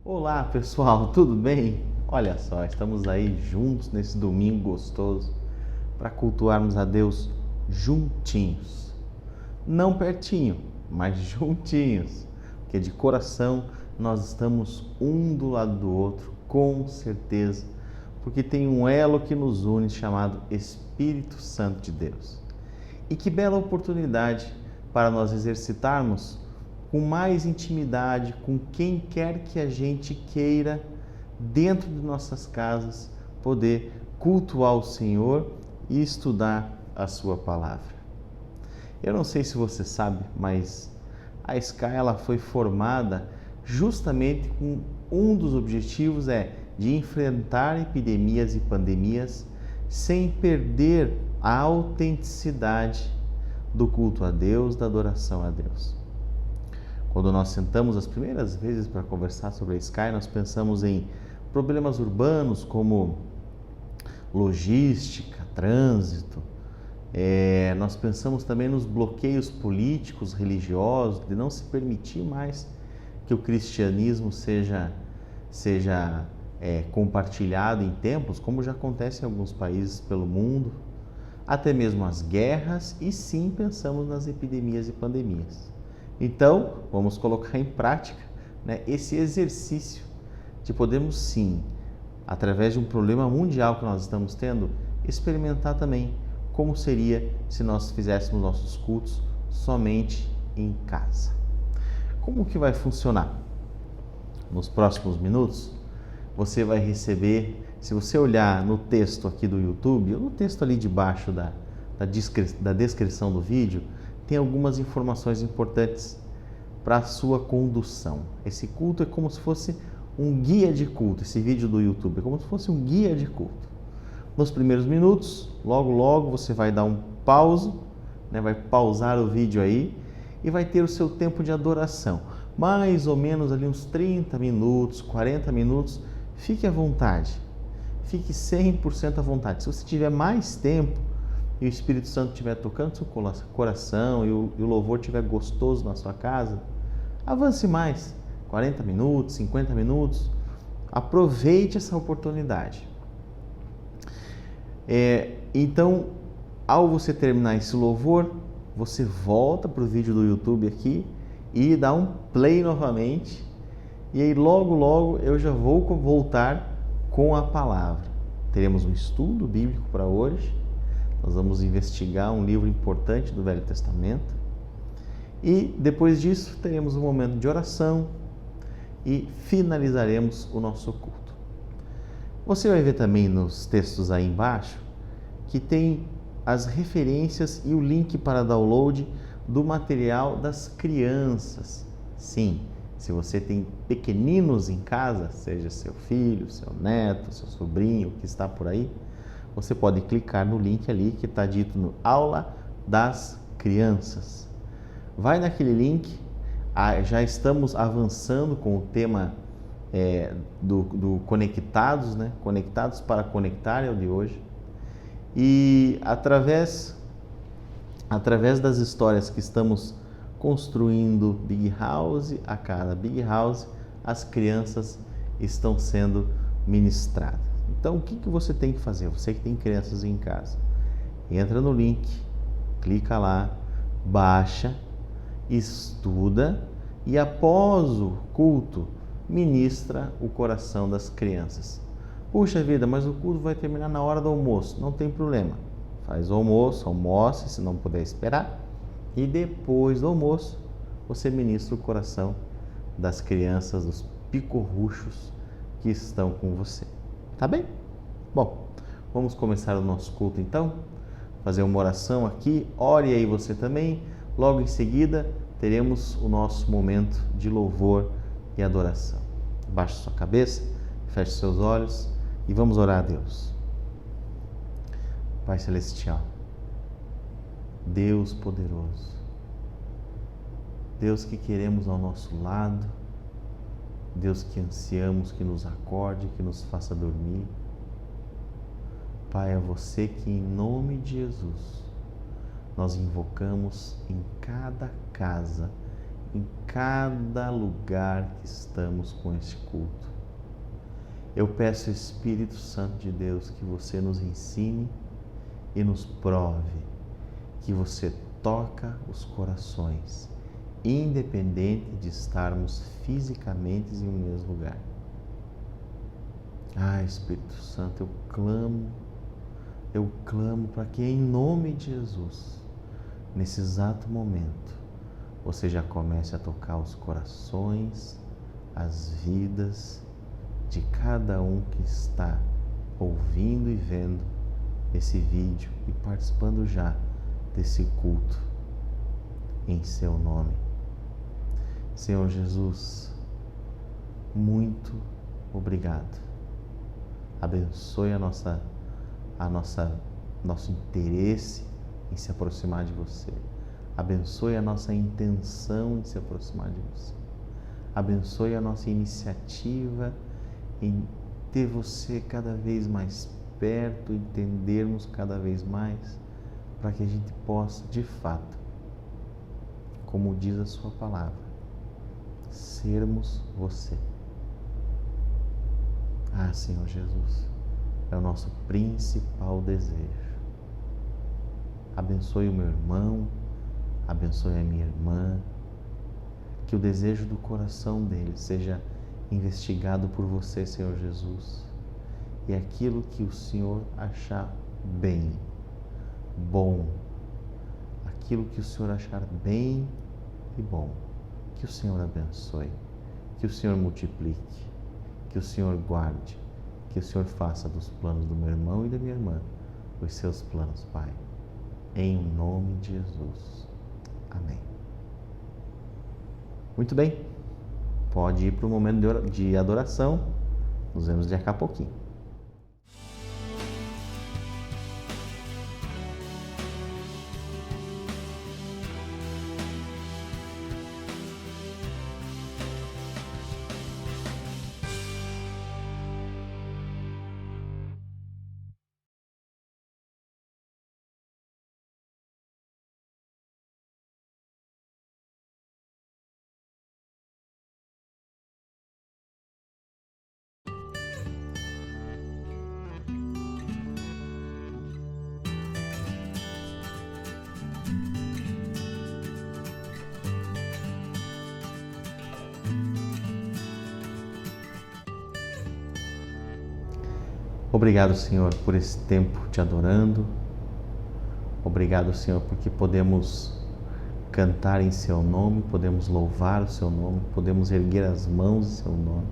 Olá pessoal, tudo bem? Olha só, estamos aí juntos nesse domingo gostoso para cultuarmos a Deus juntinhos. Não pertinho, mas juntinhos, porque de coração nós estamos um do lado do outro, com certeza, porque tem um elo que nos une chamado Espírito Santo de Deus. E que bela oportunidade para nós exercitarmos com mais intimidade com quem quer que a gente queira, dentro de nossas casas, poder cultuar o Senhor e estudar a sua palavra. Eu não sei se você sabe, mas a Sky ela foi formada justamente com um dos objetivos de enfrentar epidemias e pandemias sem perder a autenticidade do culto a Deus, da adoração a Deus. Quando nós sentamos as primeiras vezes para conversar sobre a Sky, nós pensamos em problemas urbanos como logística, trânsito. Nós pensamos também nos bloqueios políticos, religiosos, de não se permitir mais que o cristianismo seja compartilhado em templos, como já acontece em alguns países pelo mundo, até mesmo as guerras, e sim pensamos nas epidemias e pandemias. Então, vamos colocar em prática, esse exercício de podermos sim, através de um problema mundial que nós estamos tendo, experimentar também como seria se nós fizéssemos nossos cultos somente em casa. Como que vai funcionar? Nos próximos minutos, você vai receber, se você olhar no texto aqui do YouTube, ou no texto ali debaixo da descrição do vídeo, tem algumas informações importantes para a sua condução. Esse culto é como se fosse um guia de culto, esse vídeo do YouTube é como se fosse um guia de culto. Nos primeiros minutos, logo você vai dar um pause, vai pausar o vídeo aí e vai ter o seu tempo de adoração. Mais ou menos ali uns 30 minutos, 40 minutos, fique à vontade, fique 100% à vontade. Se você tiver mais tempo e o Espírito Santo estiver tocando seu coração e o louvor estiver gostoso na sua casa, avance mais, 40 minutos, 50 minutos, aproveite essa oportunidade. Então, ao você terminar esse louvor, você volta para o vídeo do YouTube aqui e dá um play novamente, e aí logo eu já vou voltar com a palavra. Teremos um estudo bíblico para hoje. Nós vamos investigar um livro importante do Velho Testamento e depois disso teremos um momento de oração e finalizaremos o nosso culto. Você vai ver também nos textos aí embaixo que tem as referências e o link para download do material das crianças. Sim, se você tem pequeninos em casa, seja seu filho, seu neto, seu sobrinho que está por aí, você pode clicar no link ali que está dito no Aula das Crianças. Vai naquele link, já estamos avançando com o tema do Conectados, Conectados para Conectar é o de hoje. E através das histórias que estamos construindo Big House, a cada Big House, as crianças estão sendo ministradas. Então, o que você tem que fazer? Você que tem crianças em casa, entra no link, clica lá, baixa, estuda e após o culto, ministra o coração das crianças. Puxa vida, mas o culto vai terminar na hora do almoço. Não tem problema. Faz o almoço, almoce, se não puder esperar. E depois do almoço, você ministra o coração das crianças, dos picorruchos que estão com você. Tá bem? Bom, vamos começar o nosso culto então. Fazer uma oração aqui. Ore aí você também. Logo em seguida, teremos o nosso momento de louvor e adoração. Baixe sua cabeça, feche seus olhos e vamos orar a Deus. Pai Celestial, Deus poderoso, Deus que queremos ao nosso lado, Deus que ansiamos que nos acorde, que nos faça dormir. Pai, é você que em nome de Jesus nós invocamos em cada casa, em cada lugar que estamos com este culto. Eu peço, Espírito Santo de Deus, que você nos ensine e nos prove que você toca os corações, independente de estarmos fisicamente em um mesmo lugar. Espírito Santo, eu clamo para que em nome de Jesus, nesse exato momento, você já comece a tocar os corações, as vidas de cada um que está ouvindo e vendo esse vídeo e participando já desse culto, em seu nome. Senhor Jesus, muito obrigado. Abençoe nosso interesse em se aproximar de você. Abençoe a nossa intenção em se aproximar de você. Abençoe a nossa iniciativa em ter você cada vez mais perto, entendermos cada vez mais, para que a gente possa, de fato, como diz a sua palavra, sermos você. Senhor Jesus, é o nosso principal desejo. Abençoe o meu irmão, abençoe a minha irmã, que o desejo do coração dele seja investigado por você, Senhor Jesus, e aquilo que o Senhor achar bem, bom, aquilo que o Senhor achar bem e bom, que o Senhor abençoe, que o Senhor multiplique, que o Senhor guarde, que o Senhor faça dos planos do meu irmão e da minha irmã os seus planos, Pai. Em nome de Jesus. Amém. Muito bem. Pode ir para o momento de adoração. Nos vemos daqui a pouquinho. Obrigado, Senhor, por esse tempo te adorando. Obrigado, Senhor, porque podemos cantar em seu nome, podemos louvar o seu nome, podemos erguer as mãos em seu nome.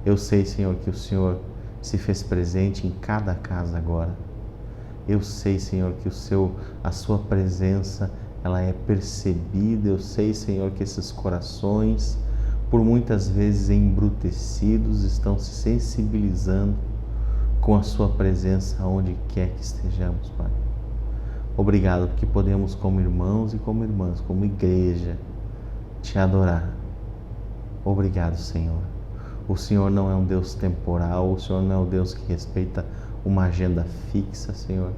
Eu sei, Senhor, que o Senhor se fez presente em cada casa agora. Eu sei, Senhor, que a sua presença, ela é percebida. Eu sei, Senhor, que esses corações, por muitas vezes embrutecidos, estão se sensibilizando com a sua presença onde quer que estejamos, Pai. Obrigado porque podemos, como irmãos e como irmãs, como igreja, te adorar. Obrigado, Senhor. O Senhor não é um Deus temporal, o Senhor não é um Deus que respeita uma agenda fixa, Senhor.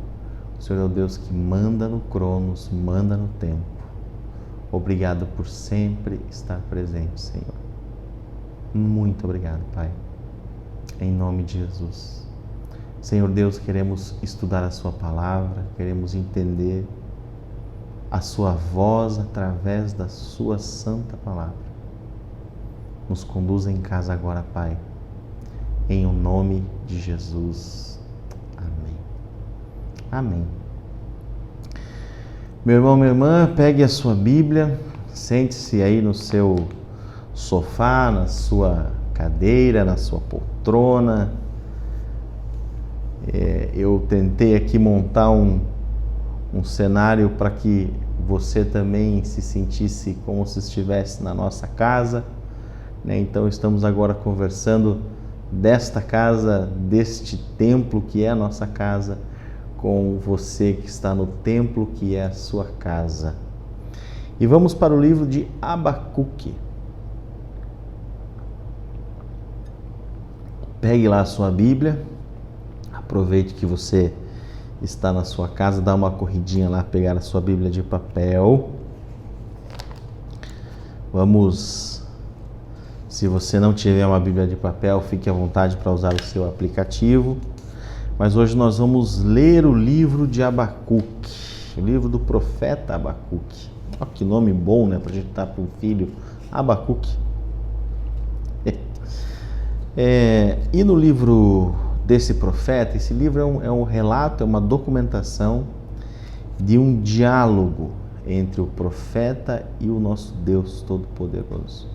O Senhor é o Deus que manda no cronos, manda no tempo. Obrigado por sempre estar presente, Senhor. Muito obrigado, Pai. Em nome de Jesus. Senhor Deus, queremos estudar a sua palavra, queremos entender a sua voz através da sua santa palavra. Nos conduza em casa agora, Pai, em o nome de Jesus. Amém. Amém. Meu irmão, minha irmã, pegue a sua Bíblia, sente-se aí no seu sofá, na sua cadeira, na sua poltrona. Eu tentei aqui montar um cenário para que você também se sentisse como se estivesse na nossa casa, né? Então estamos agora conversando desta casa, deste templo que é a nossa casa, com você que está no templo que é a sua casa. E vamos para o livro de Abacuque. Pegue lá a sua Bíblia. Aproveite que você está na sua casa, dá uma corridinha lá, pegar a sua Bíblia de papel. Vamos, se você não tiver uma Bíblia de papel, fique à vontade para usar o seu aplicativo. Mas hoje nós vamos ler o livro de Abacuque, o livro do profeta Abacuque. Olha que nome bom, né, para a gente dar para um filho, Abacuque. E no livro desse profeta, esse livro é um relato, é uma documentação de um diálogo entre o profeta e o nosso Deus Todo-Poderoso.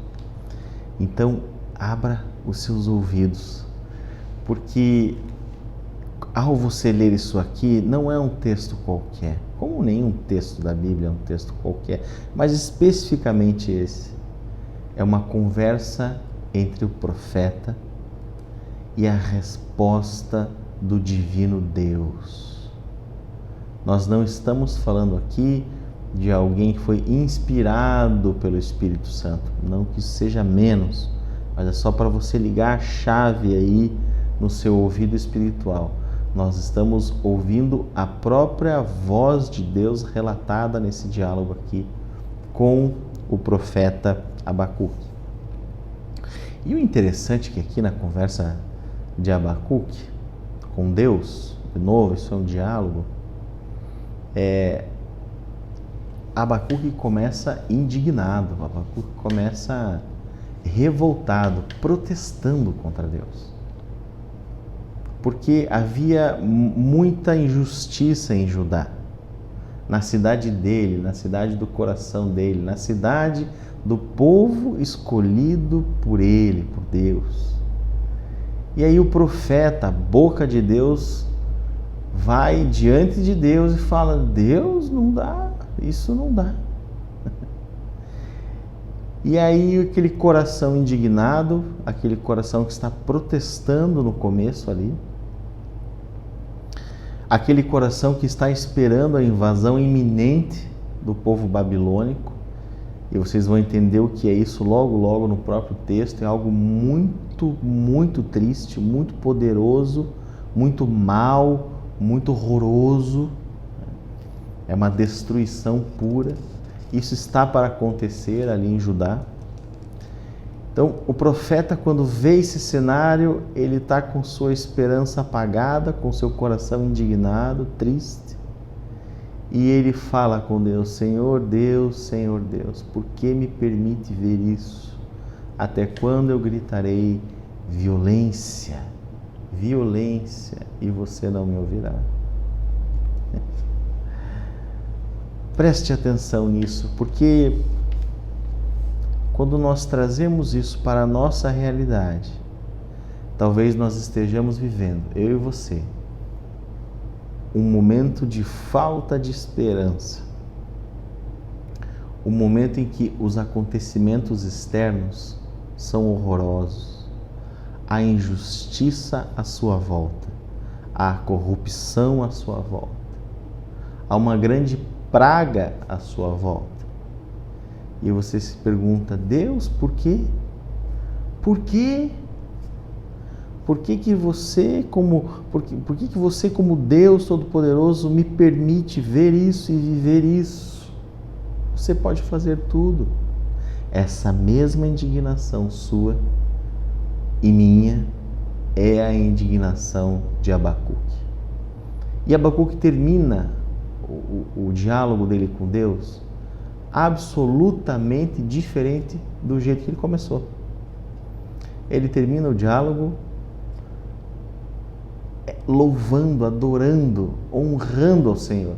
Então, abra os seus ouvidos, porque ao você ler isso aqui, não é um texto qualquer, como nenhum texto da Bíblia é um texto qualquer, mas especificamente esse. É uma conversa entre o profeta e a resposta do divino Deus. Nós não estamos falando aqui de alguém que foi inspirado pelo Espírito Santo, não que isso seja menos, mas é só para você ligar a chave aí no seu ouvido espiritual. Nós estamos ouvindo a própria voz de Deus relatada nesse diálogo aqui com o profeta Abacuque. E o interessante é que aqui na conversa de Abacuque com Deus, de novo, isso é um diálogo, Abacuque começa indignado, Abacuque começa revoltado, protestando contra Deus. Porque havia muita injustiça em Judá, na cidade dele, na cidade do coração dele, na cidade do povo escolhido por ele, por Deus. E aí o profeta, a boca de Deus, vai diante de Deus e fala: Deus, não dá, isso não dá. E aí aquele coração indignado, aquele coração que está protestando no começo ali, aquele coração que está esperando a invasão iminente do povo babilônico, e vocês vão entender o que é isso logo, logo no próprio texto. É algo muito, muito triste, muito poderoso, muito mal, muito horroroso. É uma destruição pura. Isso está para acontecer ali em Judá. Então, o profeta, quando vê esse cenário, ele está com sua esperança apagada, com seu coração indignado, triste. E ele fala com Deus: Senhor Deus, por que me permite ver isso? Até quando eu gritarei violência, violência, e você não me ouvirá? Preste atenção nisso, porque quando nós trazemos isso para a nossa realidade, talvez nós estejamos vivendo, eu e você, um momento de falta de esperança, um momento em que os acontecimentos externos são horrorosos, a injustiça à sua volta, a corrupção à sua volta, há uma grande praga à sua volta. E você se pergunta: Deus, por quê? Por quê? Por que você como Deus Todo-Poderoso me permite ver isso e viver isso? Você pode fazer tudo. Essa mesma indignação sua e minha é a indignação de Abacuque. E Abacuque termina o diálogo dele com Deus absolutamente diferente do jeito que ele começou. Ele termina o diálogo louvando, adorando, honrando ao Senhor,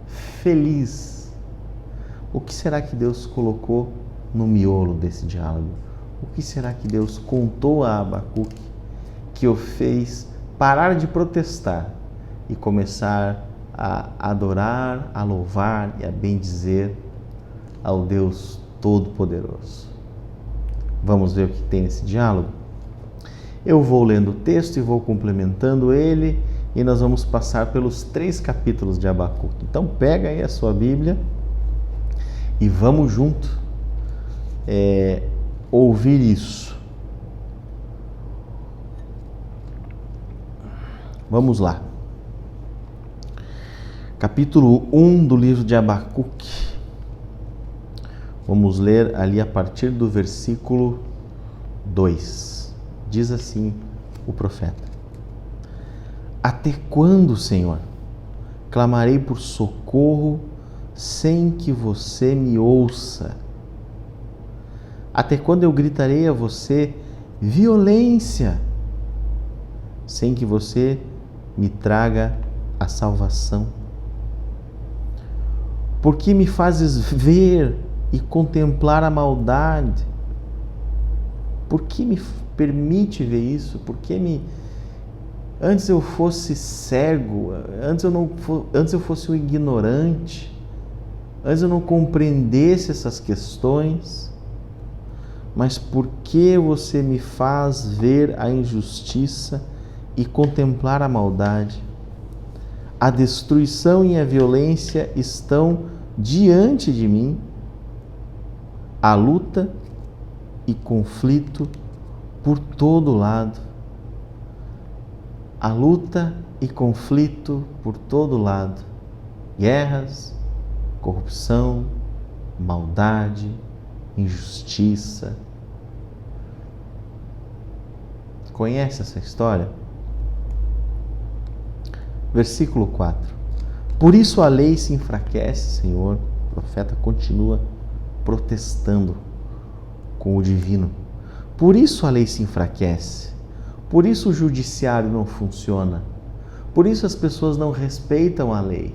feliz. O que será que Deus colocou no miolo desse diálogo? O que será que Deus contou a Abacuque que o fez parar de protestar e começar a adorar, a louvar e a bendizer ao Deus Todo-Poderoso? Vamos ver o que tem nesse diálogo? Eu vou lendo o texto e vou complementando ele, e nós vamos passar pelos 3 capítulos de Abacuque. Então pega aí a sua Bíblia e vamos junto ouvir isso. Vamos lá. Capítulo 1 do livro de Abacuque. Vamos ler ali a partir do versículo 2. Diz assim o profeta: Até quando, Senhor, clamarei por socorro sem que você me ouça? Até quando eu gritarei a você violência, sem que você me traga a salvação? Por que me fazes ver e contemplar a maldade? Por que me permite ver isso? Por que me... Antes eu fosse cego, antes eu fosse um ignorante, antes eu não compreendesse essas questões, mas por que você me faz ver a injustiça e contemplar a maldade? A destruição e a violência estão diante de mim, a luta e conflito por todo lado. A luta e conflito por todo lado. Guerras, corrupção, maldade, injustiça. Conhece essa história? Versículo 4. Por isso a lei se enfraquece, Senhor. O profeta continua protestando com o divino. Por isso a lei se enfraquece. Por isso o judiciário não funciona. Por isso as pessoas não respeitam a lei.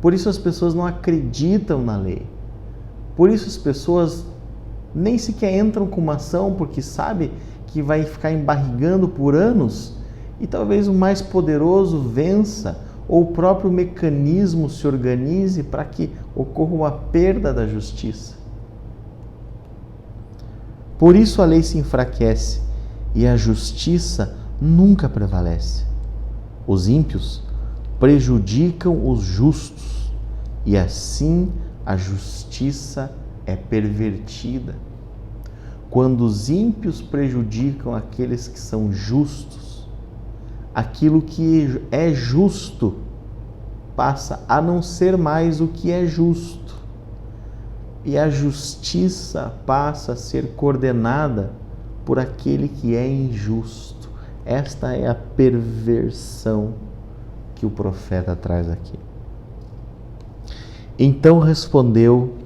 Por isso as pessoas não acreditam na lei. Por isso as pessoas nem sequer entram com uma ação, porque sabe que vai ficar embarrigando por anos e talvez o mais poderoso vença, ou o próprio mecanismo se organize para que ocorra uma perda da justiça. Por isso a lei se enfraquece e a justiça nunca prevalece. Os ímpios prejudicam os justos e assim a justiça é pervertida. Quando os ímpios prejudicam aqueles que são justos, aquilo que é justo passa a não ser mais o que é justo. E a justiça passa a ser coordenada por aquele que é injusto. Esta é a perversão que o profeta traz aqui. Então respondeu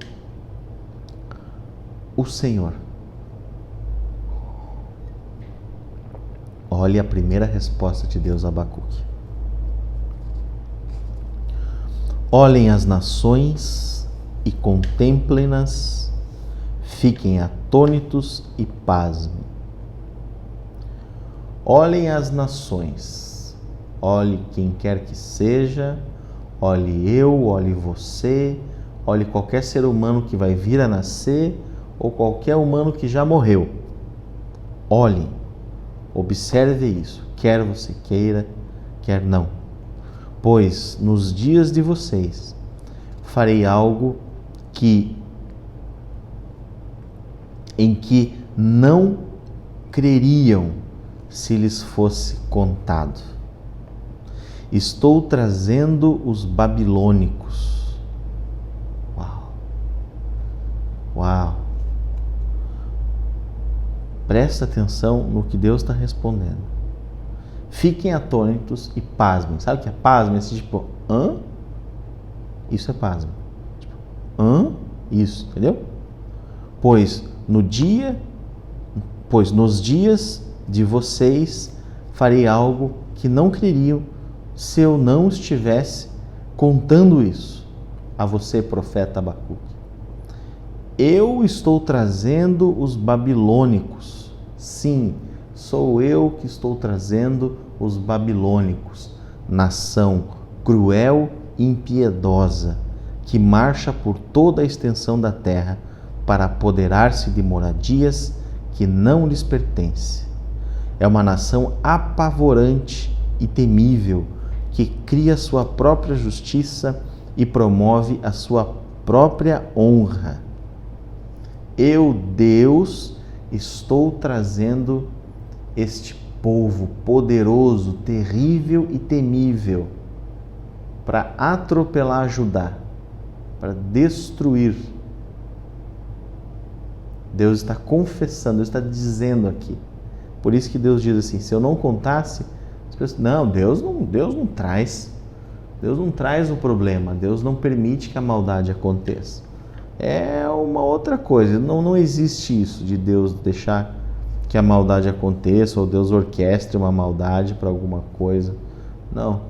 o Senhor. Olha a primeira resposta de Deus a Abacuque. Olhem as nações e contemplem-nas, fiquem atônitos e pasmem. Olhem as nações, olhe quem quer que seja, olhe eu, olhe você, olhe qualquer ser humano que vai vir a nascer ou qualquer humano que já morreu. Olhem, observe isso, quer você queira, quer não. Pois nos dias de vocês farei algo em que não creriam se lhes fosse contado. Estou trazendo os babilônicos. Uau! Uau! Presta atenção no que Deus está respondendo. Fiquem atônitos e pasmem. Sabe o que é pasmem? Esse tipo, hã? Isso é pasmem. Tipo, hã? Isso, entendeu? Pois nos dias de vocês farei algo que não creriam se eu não estivesse contando isso a você, profeta Abacuque. Eu estou trazendo os babilônicos. Sim, sou eu que estou trazendo os babilônicos, nação cruel e impiedosa, que marcha por toda a extensão da terra para apoderar-se de moradias que não lhes pertencem. É uma nação apavorante e temível, que cria sua própria justiça e promove a sua própria honra. Eu, Deus, estou trazendo este povo poderoso, terrível e temível para atropelar Judá, para destruir Deus está confessando, Deus está dizendo aqui. Por isso que Deus diz assim, se eu não contasse, as pessoas, não, Deus não traz. Deus não traz o problema, Deus não permite que a maldade aconteça. É uma outra coisa, não existe isso de Deus deixar que a maldade aconteça ou Deus orquestre uma maldade para alguma coisa. Não.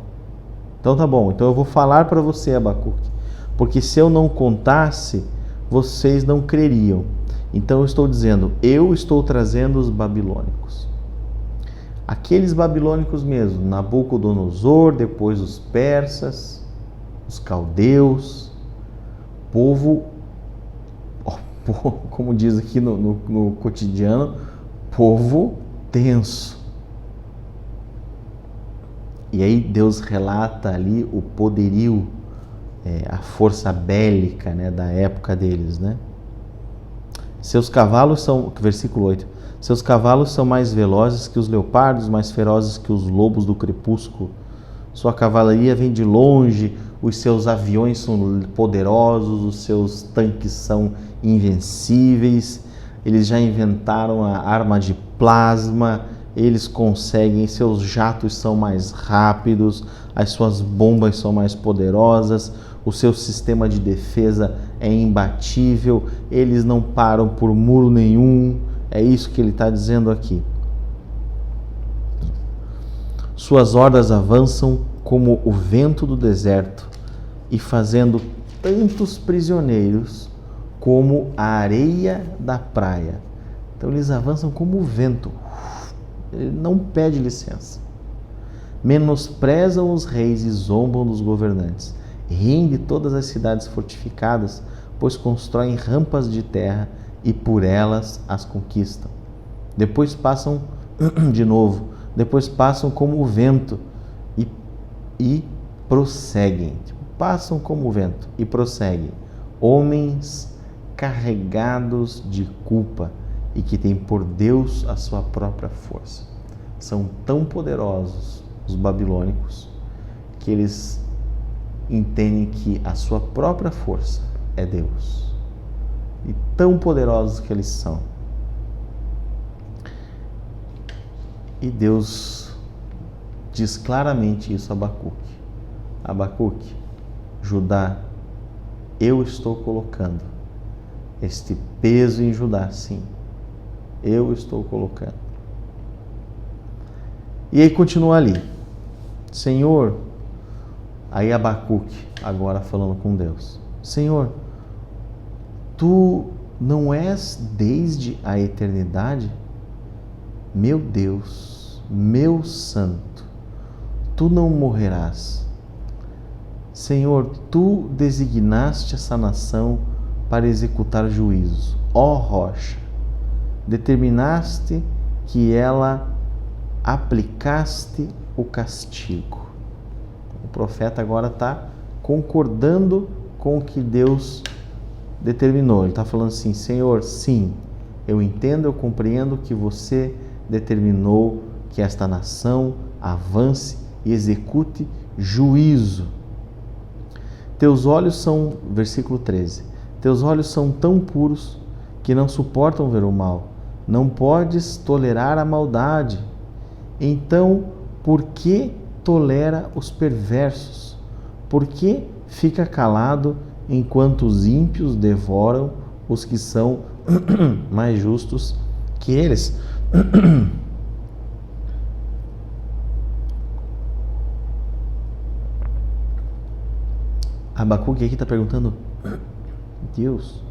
Então tá bom, então eu vou falar para você, Abacuque, porque se eu não contasse, vocês não creriam. Então eu estou dizendo, eu estou trazendo os babilônicos. Aqueles babilônicos mesmo, Nabucodonosor, depois os persas, os caldeus, povo, como diz aqui no cotidiano, povo tenso. E aí Deus relata ali o poderio, a força bélica, né, da época deles, né? Seus cavalos são, versículo 8, seus cavalos são mais velozes que os leopardos, mais ferozes que os lobos do crepúsculo. Sua cavalaria vem de longe, os seus aviões são poderosos, os seus tanques são invencíveis, eles já inventaram a arma de plasma, eles conseguem, seus jatos são mais rápidos, as suas bombas são mais poderosas, o seu sistema de defesa é imbatível, eles não param por muro nenhum, é isso que ele está dizendo aqui. Suas hordas avançam como o vento do deserto e fazendo tantos prisioneiros como a areia da praia. Então eles avançam como o vento, ele não pede licença. Menosprezam os reis e zombam dos governantes. Riem de todas as cidades fortificadas, pois constroem rampas de terra e por elas as conquistam. Depois passam de novo, depois passam como o vento e prosseguem. Passam como o vento e prosseguem. Homens carregados de culpa e que têm por Deus a sua própria força. São tão poderosos os babilônicos que eles entendem que a sua própria força é Deus. E tão poderosos que eles são. E Deus diz claramente isso a Abacuque. Abacuque, Judá, eu estou colocando este peso em Judá, sim. Eu estou colocando. E aí continua ali. Senhor, aí Abacuque, agora falando com Deus. Senhor, Tu não és desde a eternidade? Meu Deus, meu Santo, Tu não morrerás. Senhor, Tu designaste essa nação para executar juízo. Ó rocha, determinaste que ela aplicaste o castigo. O profeta agora está concordando com o que Deus determinou. Ele está falando assim, Senhor, sim, eu entendo, eu compreendo que você determinou que esta nação avance e execute juízo. Teus olhos são, versículo 13, teus olhos são tão puros que não suportam ver o mal. Não podes tolerar a maldade. Então, por que tolera os perversos? Por que fica calado enquanto os ímpios devoram os que são mais justos que eles? Abacuque aqui está perguntando, Deus,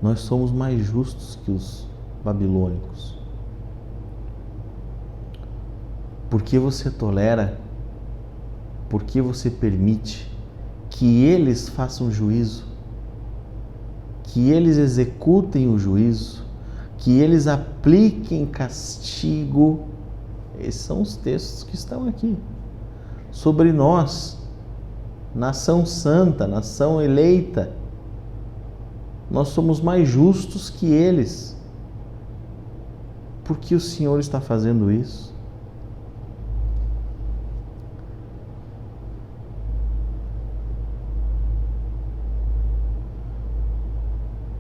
nós somos mais justos que os babilônicos. Por que você tolera, por que você permite que eles façam juízo, que eles executem o juízo, que eles apliquem castigo? Esses são os textos que estão aqui. Sobre nós, nação santa, nação eleita, nós somos mais justos que eles. Por que o Senhor está fazendo isso?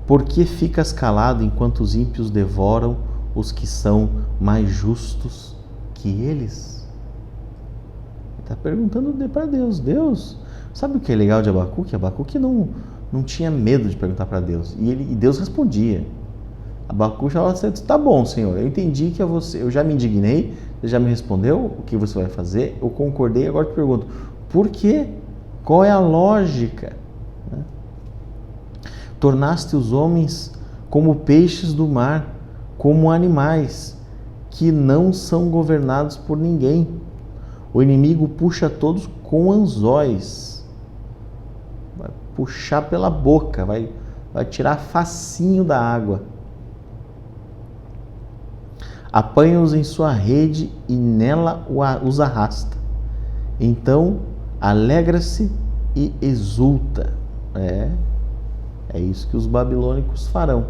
Por que ficas calado enquanto os ímpios devoram os que são mais justos que eles? Ele está perguntando para Deus. Deus, sabe o que é legal de Abacuque? Abacuque não tinha medo de perguntar para Deus. E Deus respondia. Abacuque falava assim: tá bom, Senhor, eu entendi que é você, eu já me indignei, você já me respondeu o que você vai fazer, eu concordei, agora te pergunto, por quê? Qual é a lógica? Tornaste os homens como peixes do mar, como animais que não são governados por ninguém. O inimigo puxa todos com anzóis, vai puxar pela boca, vai tirar facinho da água. Apanha-os em sua rede e nela os arrasta. Então alegra-se e exulta. É isso que os babilônicos farão.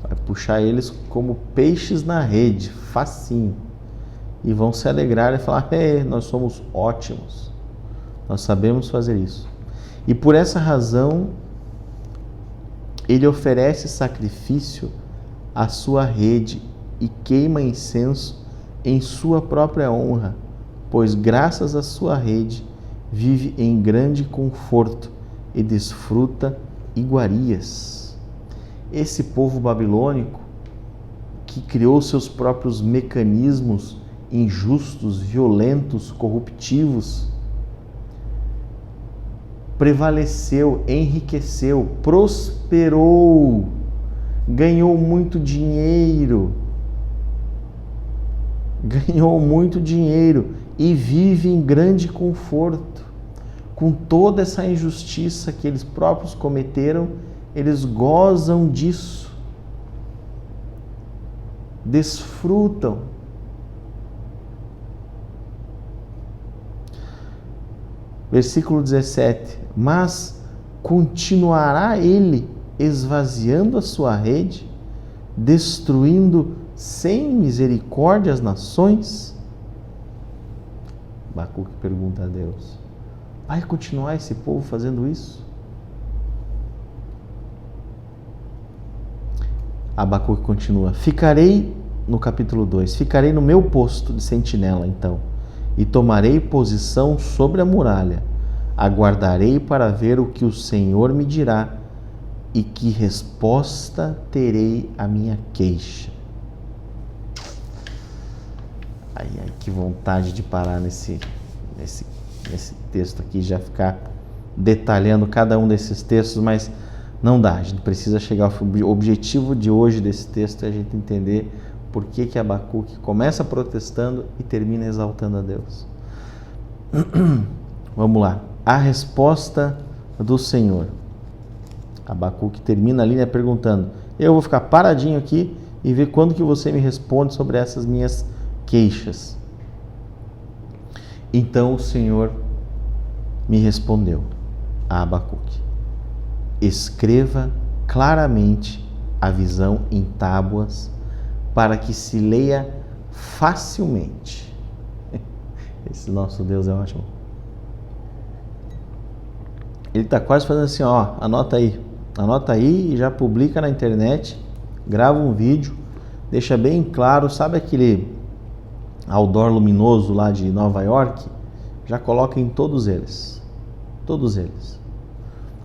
Vai puxar eles como peixes na rede, facinho. E vão se alegrar e falar: nós somos ótimos. Nós sabemos fazer isso. E por essa razão, ele oferece sacrifício à sua rede e queima incenso em sua própria honra, pois graças à sua rede vive em grande conforto e desfruta iguarias. Esse povo babilônico, que criou seus próprios mecanismos injustos, violentos, corruptivos, prevaleceu, enriqueceu, prosperou, ganhou muito dinheiro e vive em grande conforto. Com toda essa injustiça que eles próprios cometeram, eles gozam disso, desfrutam. Versículo 17: mas continuará ele esvaziando a sua rede, destruindo sem misericórdia as nações? Abacuque pergunta a Deus: vai continuar esse povo fazendo isso? Abacuque continua: no capítulo 2, ficarei no meu posto de sentinela, então, e tomarei posição sobre a muralha, aguardarei para ver o que o Senhor me dirá e que resposta terei à minha queixa. Ai, que vontade de parar nesse texto aqui, já ficar detalhando cada um desses textos, mas não dá, a gente precisa chegar ao objetivo de hoje desse texto, é a gente entender por que Abacuque começa protestando e termina exaltando a Deus. Vamos lá, a resposta do Senhor. Abacuque termina ali, perguntando: eu vou ficar paradinho aqui e ver quando que você me responde sobre essas minhas queixas. Então o Senhor me respondeu a Abacuque: escreva claramente a visão em tábuas, para que se leia facilmente. Esse nosso Deus é ótimo. Ele está quase fazendo assim: anota aí e já publica na internet, grava um vídeo, deixa bem claro, sabe aquele outdoor luminoso lá de Nova York? Já coloca em todos eles.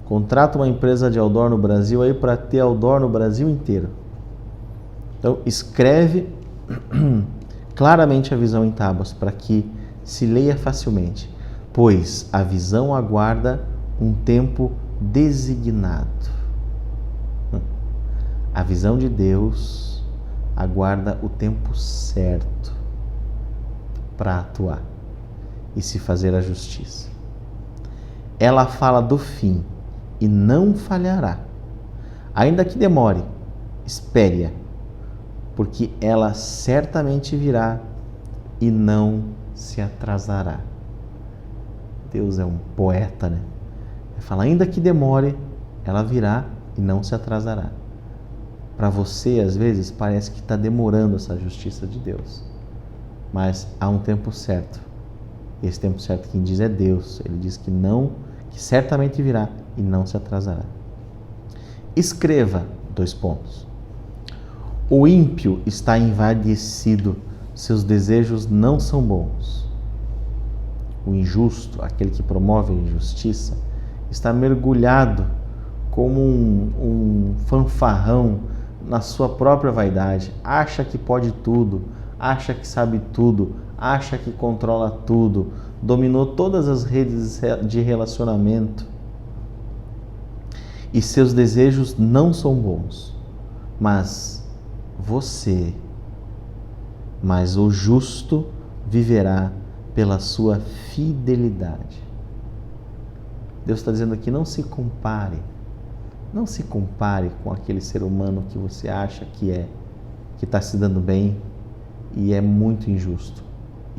Contrata uma empresa de outdoor no Brasil aí para ter outdoor no Brasil inteiro. Então escreve claramente a visão em tábuas, para que se leia facilmente, pois a visão aguarda um tempo designado. A visão de Deus aguarda o tempo certo para atuar e se fazer a justiça. Ela fala do fim e não falhará. Ainda que demore, espere-a, porque ela certamente virá e não se atrasará. Deus é um poeta, né? Ele fala: ainda que demore, ela virá e não se atrasará. Para você, às vezes, parece que está demorando essa justiça de Deus. Mas há um tempo certo. Esse tempo certo quem diz é Deus. Ele diz que certamente virá e não se atrasará. Escreva, : o ímpio está envaidecido, seus desejos não são bons. O injusto, aquele que promove a injustiça, está mergulhado como um fanfarrão na sua própria vaidade. Acha que pode tudo, acha que sabe tudo, acha que controla tudo, dominou todas as redes de relacionamento. E seus desejos não são bons. Mas o justo viverá pela sua fidelidade. Deus está dizendo aqui, não se compare com aquele ser humano que você acha que está se dando bem e é muito injusto,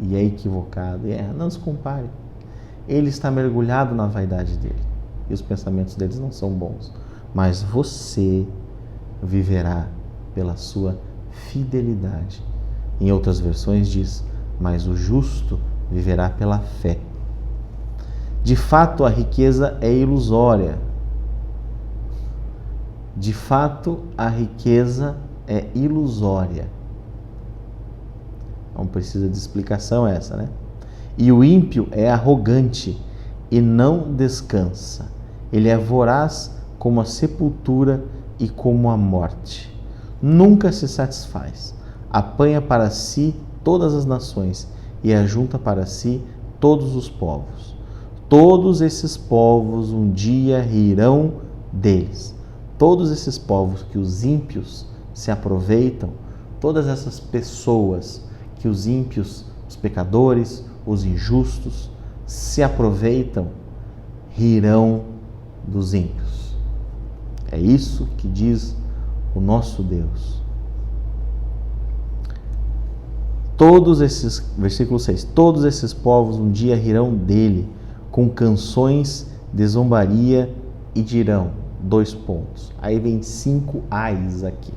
e é equivocado, não se compare. Ele está mergulhado na vaidade dele, e os pensamentos deles não são bons, mas você viverá pela sua fidelidade. Em outras versões diz, mas o justo viverá pela fé. De fato, a riqueza é ilusória. De fato, a riqueza é ilusória. Não precisa de explicação essa, né? E o ímpio é arrogante e não descansa. Ele é voraz como a sepultura e como a morte. Nunca se satisfaz. Apanha para si todas as nações e ajunta para si todos os povos. Todos esses povos um dia rirão deles. Todos esses povos que os ímpios se aproveitam, todas essas pessoas que os ímpios, os pecadores, os injustos se aproveitam, rirão dos ímpios. É isso que diz o nosso Deus. Versículo 6, todos esses povos um dia rirão dele, com canções de zombaria e dirão, : Aí vem 5 ais aqui.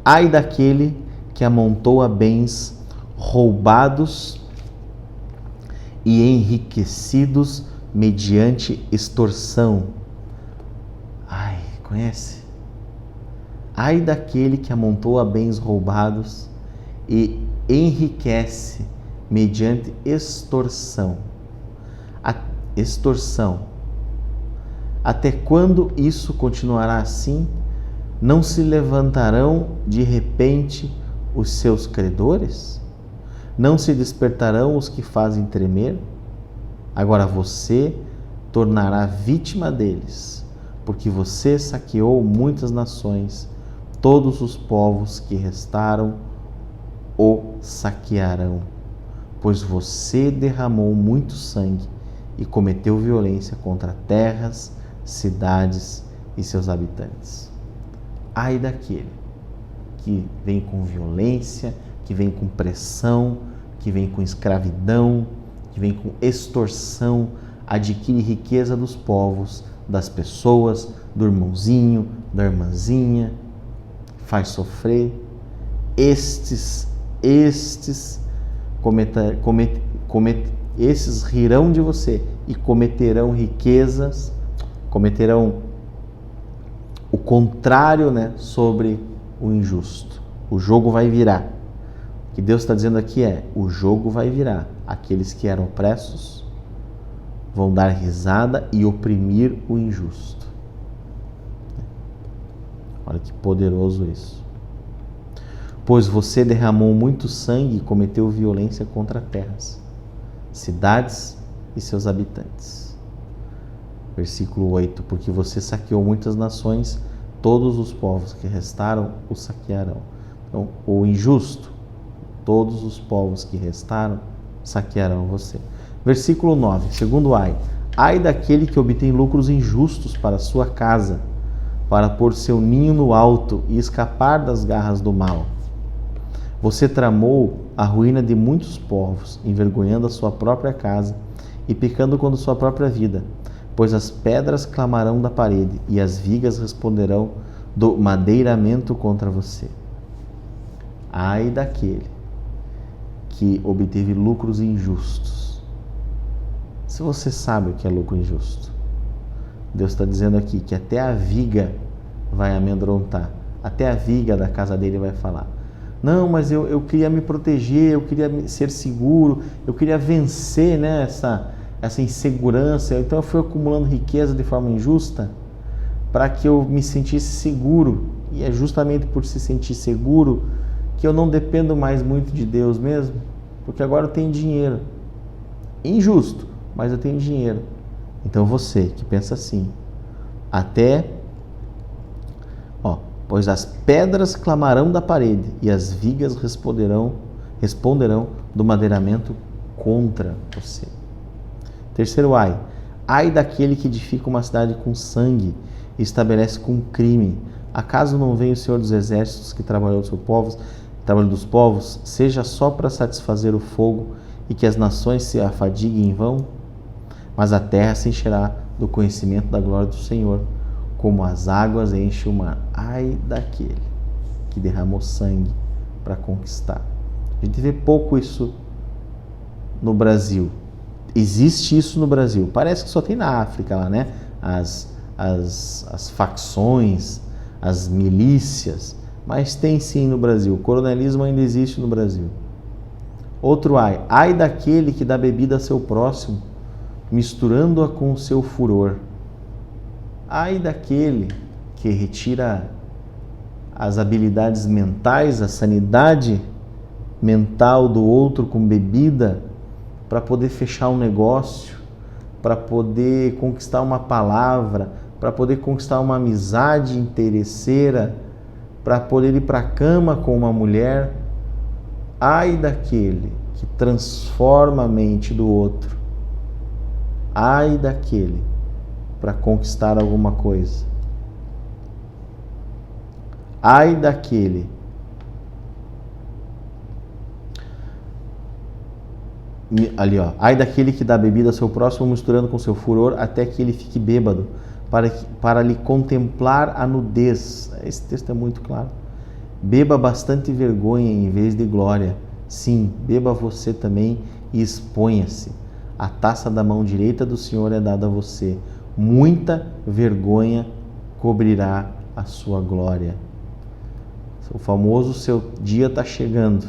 Ai daquele que amontoa bens roubados e enriquecidos mediante extorsão. Ai, conhece? Ai daquele que amontoa bens roubados e enriquece mediante extorsão. A extorsão. Até quando isso continuará assim? Não se levantarão de repente os seus credores? Não se despertarão os que fazem tremer? Agora você tornará vítima deles, porque você saqueou muitas nações, todos os povos que restaram o saquearão, pois você derramou muito sangue e cometeu violência contra terras, cidades e seus habitantes. Ai daquele que vem com violência, que vem com pressão, que vem com escravidão, que vem com extorsão, adquire riqueza dos povos, das pessoas, do irmãozinho, da irmãzinha, faz sofrer. Estes rirão de você e cometerão riquezas, cometerão o contrário, sobre o injusto. O jogo vai virar. O que Deus está dizendo aqui o jogo vai virar. Aqueles que eram opressos vão dar risada e oprimir o injusto. Olha que poderoso isso. Pois você derramou muito sangue e cometeu violência contra terras, cidades e seus habitantes. Versículo 8, porque você saqueou muitas nações, todos os povos que restaram o saquearão. Então, o injusto, todos os povos que restaram saquearão você. Versículo 9, segundo ai. Ai daquele que obtém lucros injustos para sua casa, para pôr seu ninho no alto e escapar das garras do mal. Você tramou a ruína de muitos povos, envergonhando a sua própria casa e pecando contra sua própria vida, pois as pedras clamarão da parede e as vigas responderão do madeiramento contra você. Ai daquele que obteve lucros injustos. Se você sabe o que é lucro injusto, Deus está dizendo aqui que até a viga vai amedrontar, até a viga da casa dele vai falar: não, mas eu queria me proteger, eu queria ser seguro, eu queria vencer, né, essa insegurança, então eu fui acumulando riqueza de forma injusta para que eu me sentisse seguro, e é justamente por se sentir seguro que eu não dependo mais muito de Deus mesmo, porque agora eu tenho dinheiro. Injusto, mas eu tenho dinheiro. Então você que pensa assim, pois as pedras clamarão da parede e as vigas responderão do madeiramento contra você. Terceiro ai daquele que edifica uma cidade com sangue e estabelece com crime. Acaso não vem o Senhor dos Exércitos que trabalhou dos povos, seja só para satisfazer o fogo e que as nações se afadiguem em vão? Mas a terra se encherá do conhecimento da glória do Senhor, como as águas enchem o mar. Ai daquele que derramou sangue para conquistar. A gente vê pouco isso no Brasil. Existe isso no Brasil. Parece que só tem na África lá, né? As facções, as milícias. Mas tem sim no Brasil. O coronelismo ainda existe no Brasil. Outro ai daquele que dá bebida a seu próximo, misturando-a com o seu furor. Ai daquele que retira as habilidades mentais, a sanidade mental do outro com bebida para poder fechar um negócio, para poder conquistar uma palavra, para poder conquistar uma amizade interesseira, para poder ir para a cama com uma mulher. Ai daquele que transforma a mente do outro. Ai daquele para conquistar alguma coisa. Ai daquele ai daquele que dá bebida ao seu próximo, misturando com seu furor até que ele fique bêbado, para lhe contemplar a nudez. Esse texto é muito claro. Beba bastante vergonha em vez de glória. Sim, beba você também e exponha-se. A taça da mão direita do Senhor é dada a você. Muita vergonha cobrirá a sua glória. O famoso seu dia está chegando.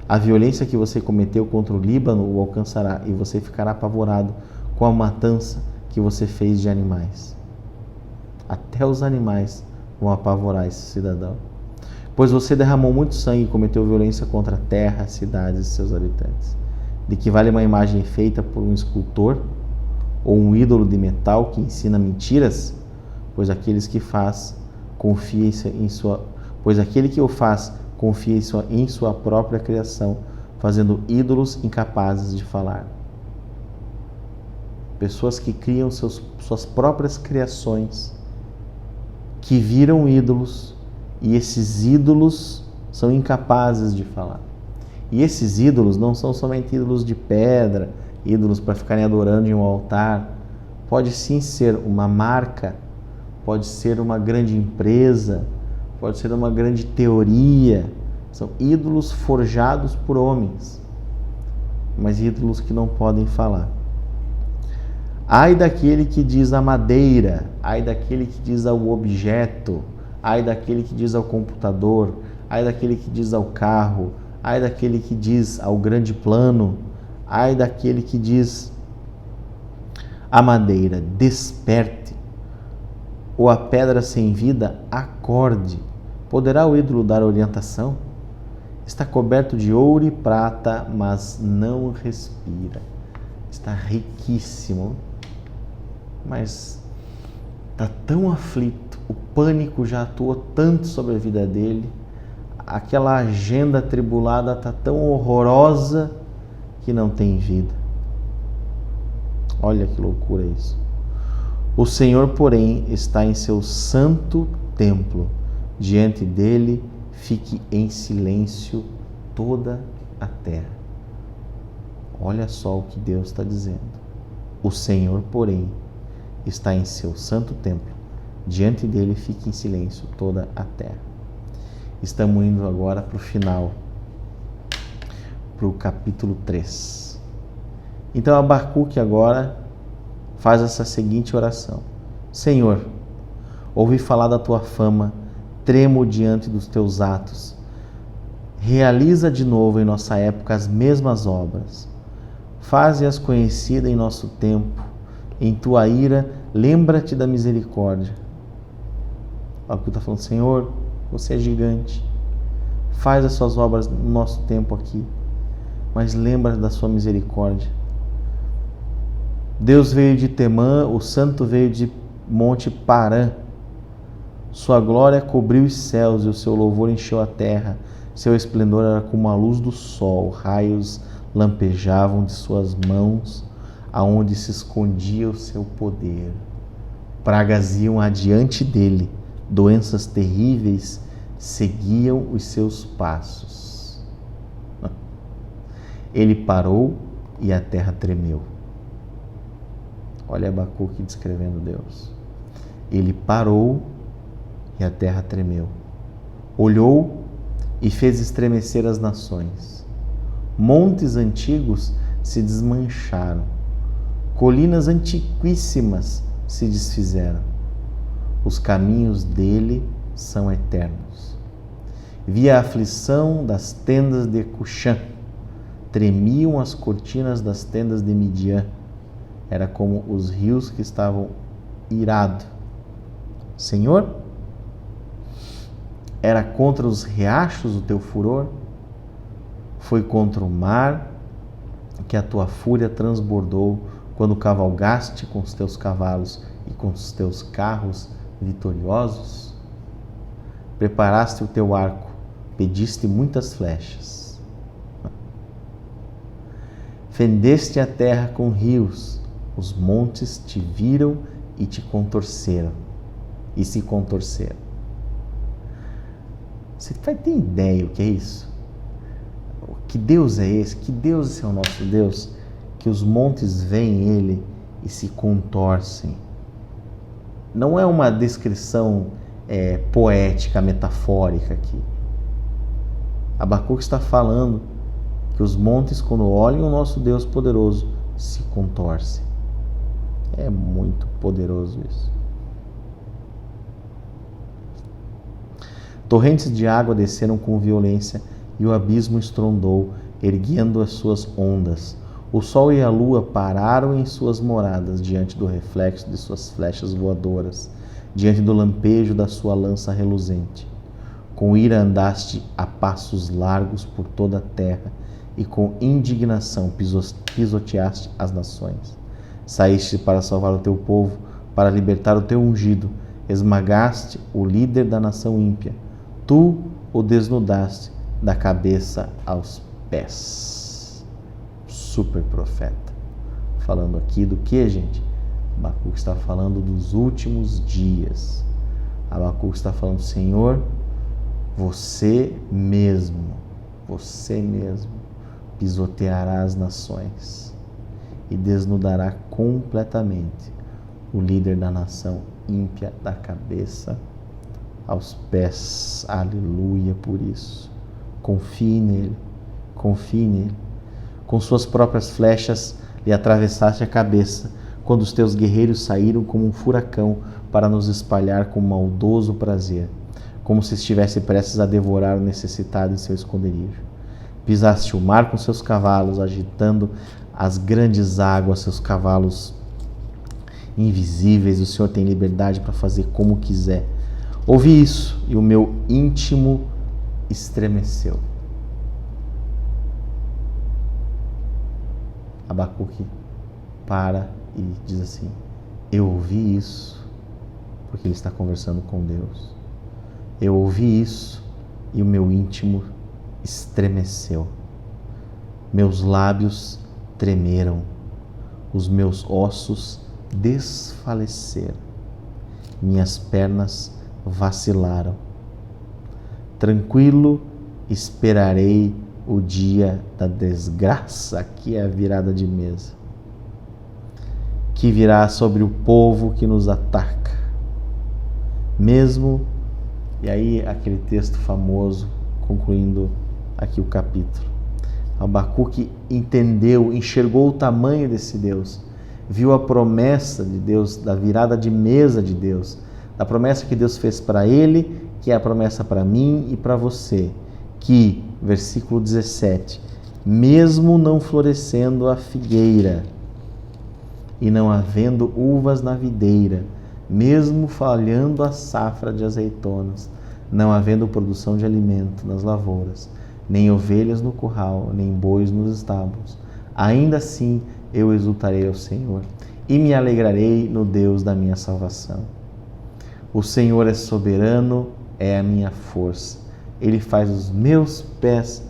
A violência que você cometeu contra o Líbano o alcançará e você ficará apavorado com a matança que você fez de animais. Até os animais vão apavorar esse cidadão. Pois você derramou muito sangue e cometeu violência contra a terra, cidades e seus habitantes. De que vale uma imagem feita por um escultor ou um ídolo de metal que ensina mentiras? Pois aquele que o faz confia em sua própria criação, fazendo ídolos incapazes de falar. Pessoas que criam suas próprias criações, que viram ídolos, e esses ídolos são incapazes de falar. E esses ídolos não são somente ídolos de pedra, ídolos para ficarem adorando em um altar. Pode sim ser uma marca, pode ser uma grande empresa, pode ser uma grande teoria. São ídolos forjados por homens, mas ídolos que não podem falar. Ai daquele que diz a madeira, ai daquele que diz ao objeto, ai daquele que diz ao computador, ai daquele que diz ao carro, ai daquele que diz ao grande plano, ai daquele que diz à madeira, desperte, ou a pedra sem vida, acorde. Poderá o ídolo dar orientação? Está coberto de ouro e prata, mas não respira. Está riquíssimo, mas está tão aflito. O pânico já atuou tanto sobre a vida dele. Aquela agenda atribulada está tão horrorosa que não tem vida. Olha que loucura isso. O Senhor, porém, está em seu santo templo. Diante dele fique em silêncio toda a terra. Olha só o que Deus está dizendo. O Senhor, porém, está em seu santo templo. Diante dele fique em silêncio toda a terra. Estamos indo agora para o final, para o capítulo 3. Então Abacuque agora faz essa seguinte oração: Senhor, ouvi falar da tua fama, tremo diante dos teus atos. Realiza de novo em nossa época as mesmas obras. Faze-as conhecidas em nosso tempo. Em tua ira, lembra-te da misericórdia. Abacuque está falando: Senhor, você é gigante. Faz as suas obras no nosso tempo aqui, mas lembra da sua misericórdia. Deus veio de Temã, o Santo veio de Monte Parã. Sua glória cobriu os céus e o seu louvor encheu a terra. Seu esplendor era como a luz do sol, raios lampejavam de suas mãos, aonde se escondia o seu poder. Pragas iam adiante dele, doenças terríveis seguiam os seus passos. Ele parou e a terra tremeu. Olha Abacuque descrevendo Deus. Ele parou e a terra tremeu. Olhou e fez estremecer as nações. Montes antigos se desmancharam. Colinas antiquíssimas se desfizeram. Os caminhos dele são eternos. Vi a aflição das tendas de Cuxã. Tremiam as cortinas das tendas de Midian. Era como os rios que estavam irados. Senhor, era contra os riachos o teu furor? Foi contra o mar que a tua fúria transbordou quando cavalgaste com os teus cavalos e com os teus carros vitoriosos? Preparaste o teu arco, pediste muitas flechas. Fendeste a terra com rios, os montes te viram e te contorceram, e se contorceram. Você tem ideia o que é isso? Que Deus é esse? Que Deus é o nosso Deus? Que os montes veem Ele e se contorcem. Não é uma descrição poética, metafórica aqui. Abacuque está falando que os montes, quando olham o nosso Deus poderoso, se contorcem. É muito poderoso isso. Torrentes de água desceram com violência e o abismo estrondou, erguendo as suas ondas. O sol e a lua pararam em suas moradas diante do reflexo de suas flechas voadoras, diante do lampejo da sua lança reluzente. Com ira andaste a passos largos por toda a terra e com indignação pisoteaste as nações. Saíste para salvar o teu povo, para libertar o teu ungido. Esmagaste o líder da nação ímpia. Tu o desnudaste da cabeça aos pés. Super profeta. Falando aqui do que, gente? Abacuque está falando dos últimos dias. Abacuque está falando: Senhor, você mesmo pisoteará as nações e desnudará completamente o líder da nação ímpia da cabeça aos pés. Aleluia por isso. Confie nele, confie nele. Com suas próprias flechas lhe atravessaste a cabeça, quando os teus guerreiros saíram como um furacão para nos espalhar com maldoso prazer, como se estivesse prestes a devorar o necessitado em seu esconderijo. Pisaste o mar com seus cavalos, agitando as grandes águas, seus cavalos invisíveis. O Senhor tem liberdade para fazer como quiser. Ouvi isso e o meu íntimo estremeceu. Abacuque para e diz assim: eu ouvi isso, porque ele está conversando com Deus. Eu ouvi isso e o meu íntimo estremeceu. Meus lábios tremeram, os meus ossos desfaleceram, minhas pernas vacilaram. Tranquilo esperarei o dia da desgraça, que é a virada de mesa, que virá sobre o povo que nos ataca. Mesmo, e aí aquele texto famoso, concluindo aqui o capítulo. Abacuque entendeu, enxergou o tamanho desse Deus. viu a promessa de Deus, da virada de mesa de Deus, da promessa que Deus fez para ele, que é a promessa para mim e para você, que, versículo 17, mesmo não florescendo a figueira e não havendo uvas na videira, mesmo falhando a safra de azeitonas, não havendo produção de alimento nas lavouras, nem ovelhas no curral, nem bois nos estábulos, ainda assim eu exultarei ao Senhor e me alegrarei no Deus da minha salvação. O Senhor é soberano, é a minha força. Ele faz os meus pés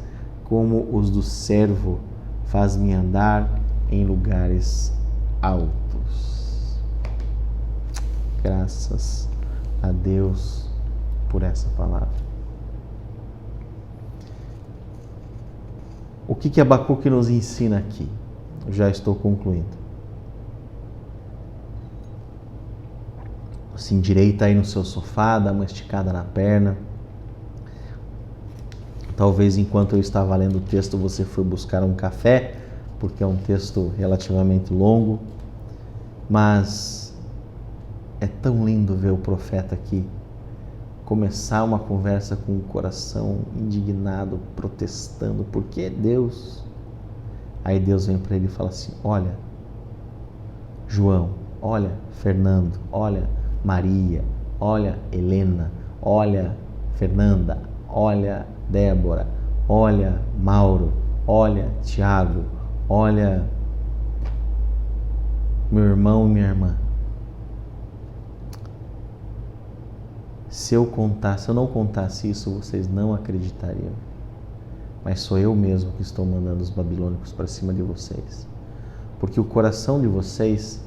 como os do servo, faz-me andar em lugares altos. Graças a Deus por essa palavra. O que Abacuque nos ensina aqui? Eu já estou concluindo. Se endireita aí no seu sofá, dá uma esticada na perna. Talvez enquanto eu estava lendo o texto você foi buscar um café, porque é um texto relativamente longo, mas é tão lindo ver o profeta aqui começar uma conversa com o coração indignado, protestando, porque Deus. Aí Deus vem para ele e fala assim: olha, João, olha, Fernando, olha, Maria, olha, Helena, olha, Fernanda, olha, Débora, olha, Mauro, olha, Tiago, olha, meu irmão e minha irmã. Se eu não contasse isso, vocês não acreditariam. Mas sou eu mesmo que estou mandando os babilônicos para cima de vocês. Porque o coração de vocês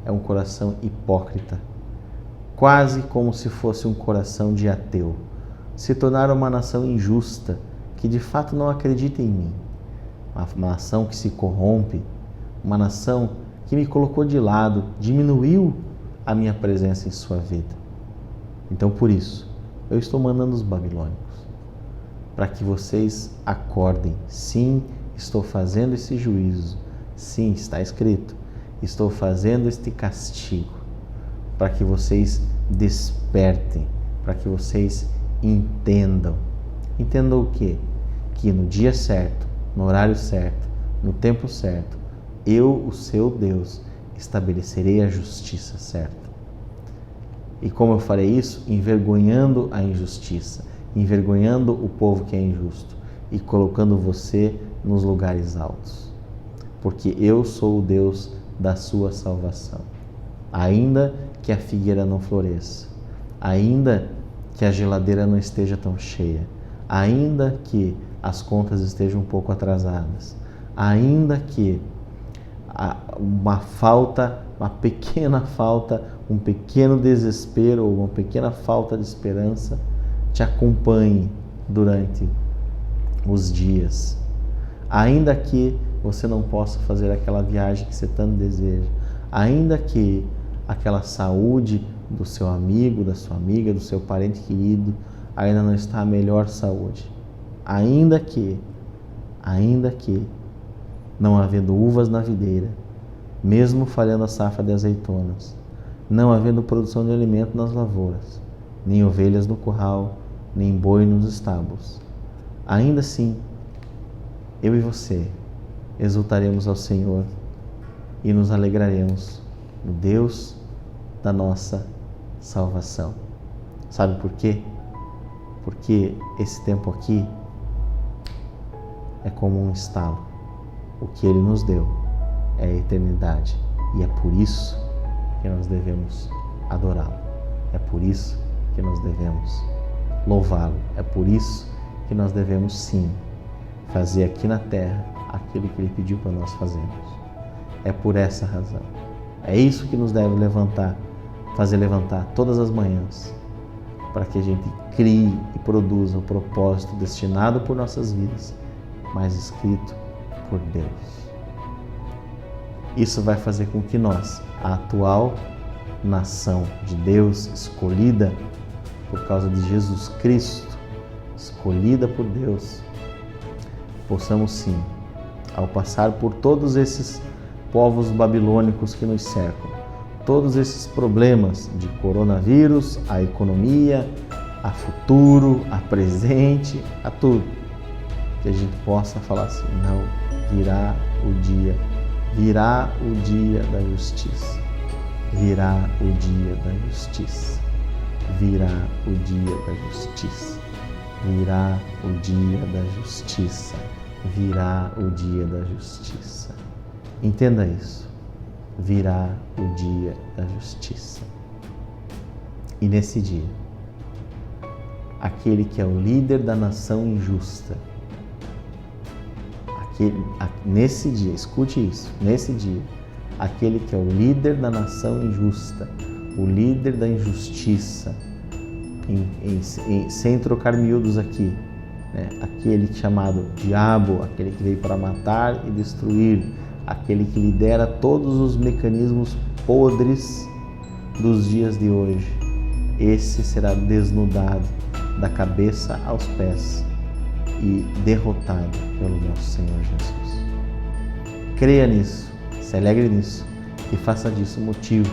é um coração hipócrita, quase como se fosse um coração de ateu. Se tornaram uma nação injusta, que de fato não acredita em mim. Uma nação que se corrompe, uma nação que me colocou de lado, diminuiu a minha presença em sua vida. Então, por isso, eu estou mandando os babilônicos, para que vocês acordem. Sim, estou fazendo esse juízo. Sim, está escrito. Estou fazendo este castigo, para que vocês despertem, para que vocês entendam. Entendam o quê? Que no dia certo, no horário certo, no tempo certo, eu, o seu Deus, estabelecerei a justiça certa. E como eu farei isso? Envergonhando a injustiça, envergonhando o povo que é injusto e colocando você nos lugares altos. Porque eu sou o Deus da sua salvação. Ainda que a figueira não floresça, ainda que a geladeira não esteja tão cheia, ainda que as contas estejam um pouco atrasadas, ainda que uma pequena falta, um pequeno desespero ou uma pequena falta de esperança te acompanhe durante os dias, ainda que você não possa fazer aquela viagem que você tanto deseja, ainda que aquela saúde do seu amigo, da sua amiga, do seu parente querido ainda não está a melhor saúde, ainda que não havendo uvas na videira, mesmo falhando a safra de azeitonas, não havendo produção de alimento nas lavouras, nem ovelhas no curral, nem boi nos estábulos, ainda assim, eu e você exultaremos ao Senhor e nos alegraremos no Deus da nossa salvação. Sabe por quê? Porque esse tempo aqui é como um estalo. O que Ele nos deu é a eternidade. E é por isso que nós devemos adorá-lo. É por isso que nós devemos louvá-lo. É por isso que nós devemos, sim, fazer aqui na terra aquilo que Ele pediu para nós fazermos. É por essa razão. É isso que nos deve fazer levantar todas as manhãs, para que a gente crie e produza o propósito destinado por nossas vidas, mas escrito por Deus. Isso vai fazer com que nós, a atual nação de Deus, escolhida por causa de Jesus Cristo, escolhida por Deus, possamos sim, ao passar por todos esses povos babilônicos que nos cercam. Todos esses problemas de coronavírus, a economia, a futuro, a presente, a tudo. Que a gente possa falar assim, não, virá o dia da justiça. Virá o dia da justiça. Virá o dia da justiça. Virá o dia da justiça. Virá o dia da justiça. Entenda isso. Virá o dia da justiça. E nesse dia, aquele que é o líder da nação injusta, nesse dia, escute isso, nesse dia, aquele que é o líder da nação injusta, o líder da injustiça, sem trocar miúdos aqui, né? Aquele chamado diabo, aquele que veio para matar e destruir, aquele que lidera todos os mecanismos podres dos dias de hoje, esse será desnudado da cabeça aos pés e derrotado pelo nosso Senhor Jesus. Creia nisso, se alegre nisso e faça disso motivo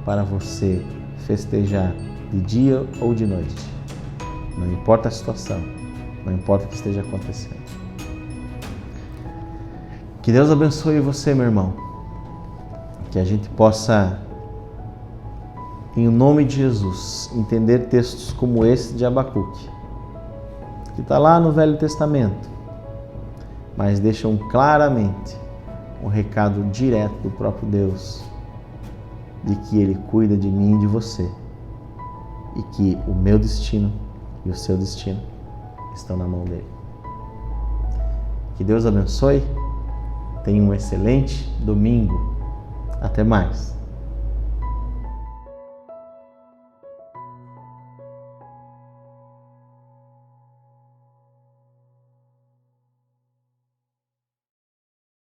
para você festejar de dia ou de noite. Não importa a situação, não importa o que esteja acontecendo. Que Deus abençoe você, meu irmão. Que a gente possa, em nome de Jesus, entender textos como esse de Abacuque, que está lá no Velho Testamento, mas deixam claramente um recado direto do próprio Deus, de que Ele cuida de mim e de você, e que o meu destino e o seu destino estão na mão dele. Que Deus abençoe, tenha um excelente domingo. Até mais.